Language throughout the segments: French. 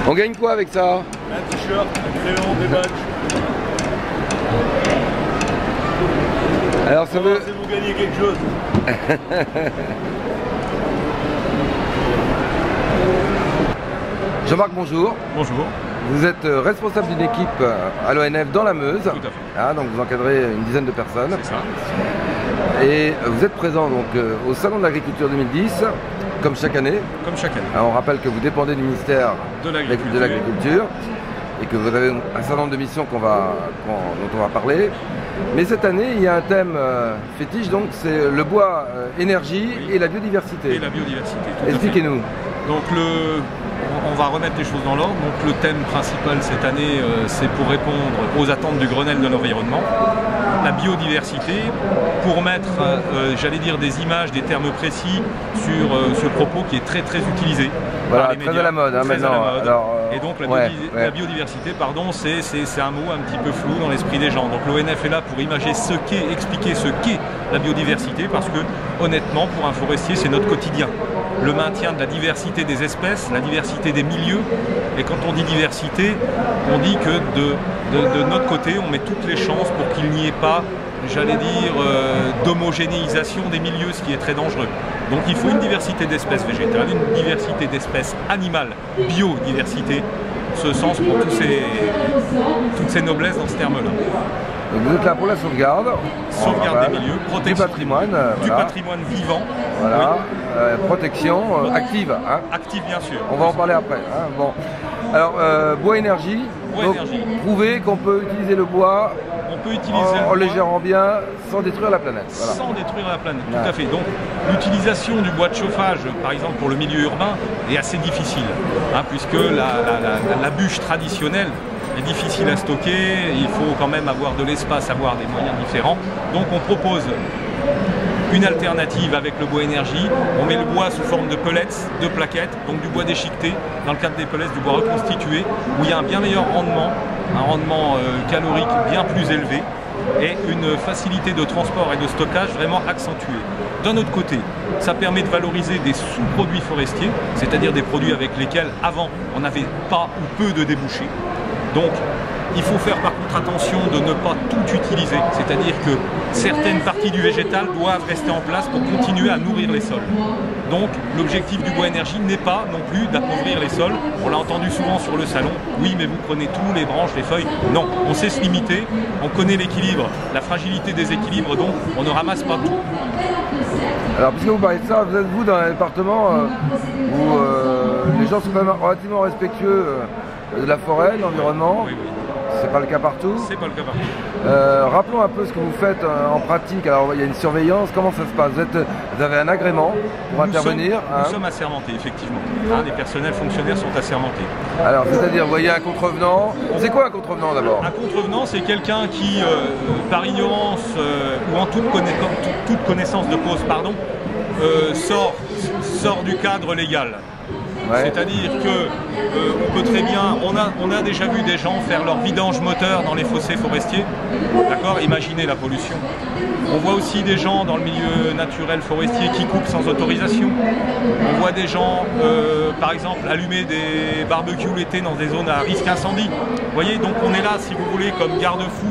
On gagne quoi avec ça? Un t-shirt, un crayon, des badges. Alors ça veut... Vous gagnez quelque chose. Jean-Marc, bonjour. Bonjour. Vous êtes responsable d'une équipe à l'ONF dans la Meuse. Tout à fait. Ah, donc vous encadrez une dizaine de personnes. C'est ça. Et vous êtes présent donc au Salon de l'Agriculture 2010, comme chaque année. Comme chaque année. Alors, on rappelle que vous dépendez du ministère De de l'Agriculture et que vous avez un certain nombre de missions dont on va parler. Mais cette année, il y a un thème fétiche, donc c'est le bois, énergie et la biodiversité. Et la biodiversité. tout à fait. Expliquez-nous. Donc on va remettre les choses dans l'ordre. Donc le thème principal cette année, c'est pour répondre aux attentes du Grenelle de l'environnement, la biodiversité, pour mettre, j'allais dire, des images, des termes précis sur ce propos qui est très utilisé. Voilà, par les très médias, à la mode très maintenant. à la mode. Alors, et donc la la biodiversité, pardon, c'est un mot un petit peu flou dans l'esprit des gens. Donc l'ONF est là pour expliquer ce qu'est la biodiversité, parce que honnêtement, pour un forestier, c'est notre quotidien. Le maintien de la diversité des espèces, la diversité des milieux. Et quand on dit diversité, on dit que de notre côté, on met toutes les chances pour qu'il n'y ait pas, j'allais dire, d'homogénéisation des milieux, ce qui est très dangereux. Donc il faut une diversité d'espèces végétales, une diversité d'espèces animales, biodiversité, ce sens pour toutes ces noblesses dans ce terme-là. Vous êtes là pour la sauvegarde. Sauvegarde des milieux, protection du patrimoine, du voilà. patrimoine vivant. Voilà, Oui. protection active. Hein. Active bien sûr. On va en parler après. Hein. Bon. Alors, bois énergie. Bois Donc, énergie. Prouver qu'on peut utiliser le bois On peut utiliser en le le bois gérant bien sans détruire la planète. Voilà. sans détruire la planète, Ouais. tout à fait. Donc l'utilisation du bois de chauffage, par exemple pour le milieu urbain, est assez difficile, hein, puisque la bûche traditionnelle est difficile à stocker, il faut quand même avoir de l'espace, avoir des moyens différents. Donc on propose une alternative avec le bois énergie. On met le bois sous forme de pellets, de plaquettes, donc du bois déchiqueté, dans le cadre des pellets, du bois reconstitué, où il y a un bien meilleur rendement, un rendement calorique bien plus élevé, et une facilité de transport et de stockage vraiment accentuée. D'un autre côté, ça permet de valoriser des sous-produits forestiers, c'est-à-dire des produits avec lesquels avant on n'avait pas ou peu de débouchés. Donc il faut faire par contre attention de ne pas tout utiliser, c'est-à-dire que certaines parties du végétal doivent rester en place pour continuer à nourrir les sols. Donc l'objectif du bois énergie n'est pas non plus d'appauvrir les sols. On l'a entendu souvent sur le salon, oui mais vous prenez tout, les branches, les feuilles. Non, on sait se limiter, on connaît l'équilibre, la fragilité des équilibres, donc on ne ramasse pas tout. Alors, puisque vous parlez de ça, vous êtes vous dans un département où les gens sont quand même relativement respectueux de la forêt, de l'environnement. Oui, oui. C'est pas le cas partout. C'est pas le cas partout. Rappelons un peu ce que vous faites en pratique. Alors il y a une surveillance, comment ça se passe? Vous avez un agrément pour intervenir. Nous sommes assermentés, effectivement. Hein, les personnels fonctionnaires sont assermentés. Alors c'est-à-dire, vous voyez un contrevenant. C'est quoi un contrevenant d'abord? Un contrevenant, c'est quelqu'un qui, par ignorance ou en toute connaissance de cause, pardon, sort du cadre légal. Ouais. C'est-à-dire que on peut très bien, on a déjà vu des gens faire leur vidange moteur dans les fossés forestiers, d'accord, imaginez la pollution. On voit aussi des gens dans le milieu naturel forestier qui coupent sans autorisation. On voit des gens, par exemple, allumer des barbecues l'été dans des zones à risque incendie. Vous voyez, donc on est là, si vous voulez, comme garde-fou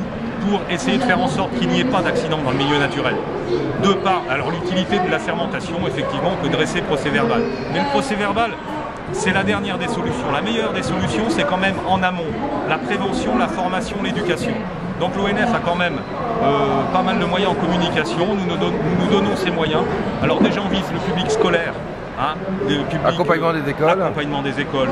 pour essayer de faire en sorte qu'il n'y ait pas d'accident dans le milieu naturel. De part, alors l'utilité de la fermentation, effectivement, on peut dresser procès verbal. Mais le procès verbal, c'est la dernière des solutions. La meilleure des solutions, c'est quand même en amont. La prévention, la formation, l'éducation. Donc l'ONF a quand même pas mal de moyens en communication. Nous donnons ces moyens. Alors déjà, on vise le public scolaire. Hein, accompagnement des écoles. Accompagnement des écoles.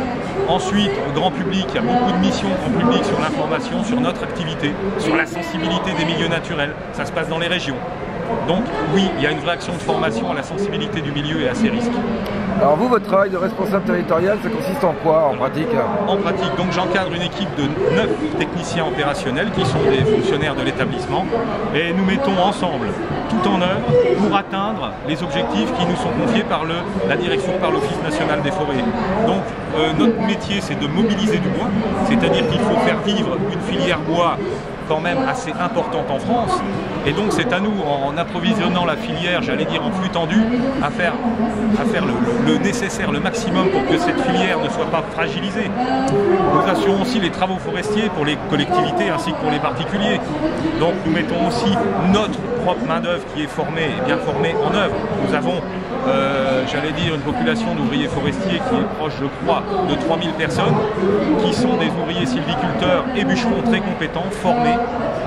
Ensuite, grand public, il y a beaucoup de missions grand public sur l'information, sur notre activité, sur la sensibilité des milieux naturels. Ça se passe dans les régions. Donc oui, il y a une vraie action de formation à la sensibilité du milieu et à ses risques. Alors vous, votre travail de responsable territorial, ça consiste en quoi en pratique? En pratique, donc j'encadre une équipe de 9 techniciens opérationnels qui sont des fonctionnaires de l'établissement et nous mettons ensemble tout en œuvre pour atteindre les objectifs qui nous sont confiés par la direction, par l'Office national des forêts. Donc notre métier, c'est de mobiliser du bois, c'est-à-dire qu'il faut faire vivre une filière bois quand même assez importante en France. Et donc c'est à nous, en approvisionnant la filière, j'allais dire en flux tendu, à faire le nécessaire, le maximum pour que cette filière ne soit pas fragilisée. Nous assurons aussi les travaux forestiers pour les collectivités ainsi que pour les particuliers. Donc nous mettons aussi notre propre main-d'œuvre qui est formée et bien formée en œuvre. Nous avons, j'allais dire, une population d'ouvriers forestiers qui est proche, je crois, de 3000 personnes, qui sont des ouvriers sylviculteurs et bûcherons très compétents, formés,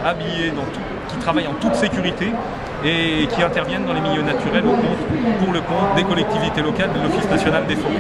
habillés, qui travaillent en toute sécurité et qui interviennent dans les milieux naturels pour le compte des collectivités locales de l'Office national des forêts.